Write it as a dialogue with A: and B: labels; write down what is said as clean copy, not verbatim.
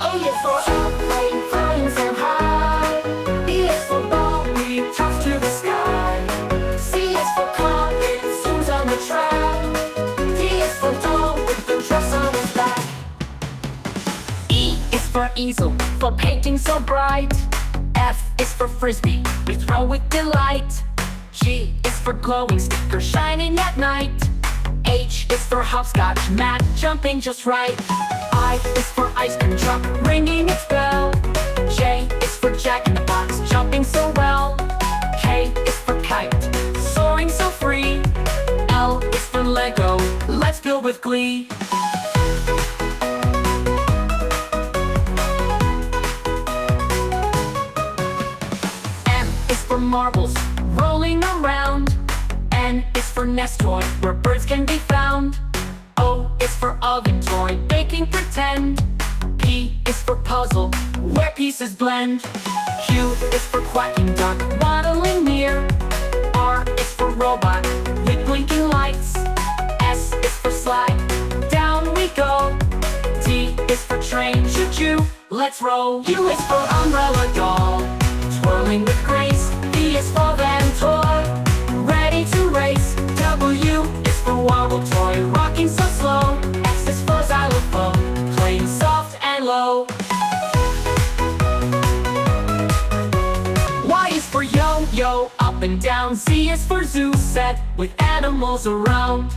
A: A is for airplane flying so high. B is for ball, we toss to the sky. C is for car, it zooms on the track. D is for doll with the dress on its back. E is for easel, for painting so bright. F is for frisbee, we throw with delight. G is for glowing sticker shining at night. H is for hopscotch mat jumping just right. I is for ice cream truck ringing its bell. J is for Jack in the Box jumping so well. K is for kite soaring so free. L is for Lego, let's build with glee. M is for marbles rolling around. N is for nest toy where birds can be found. O is for oven toy baking pretend. P is for puzzle where pieces blend. Q is for quacking duck waddling near. R is for robot with blinking lights. S is for slide, down we go. T is for train, choo-choo, let's roll. U is for umbrella doll, twirling with grace. V is for van toy, ready to race. W is for wobble toy, rocking so slow. X is for xylophone, playing soft and low. Y is for yo-yo, up and down. Z is for zoo, set with animals around.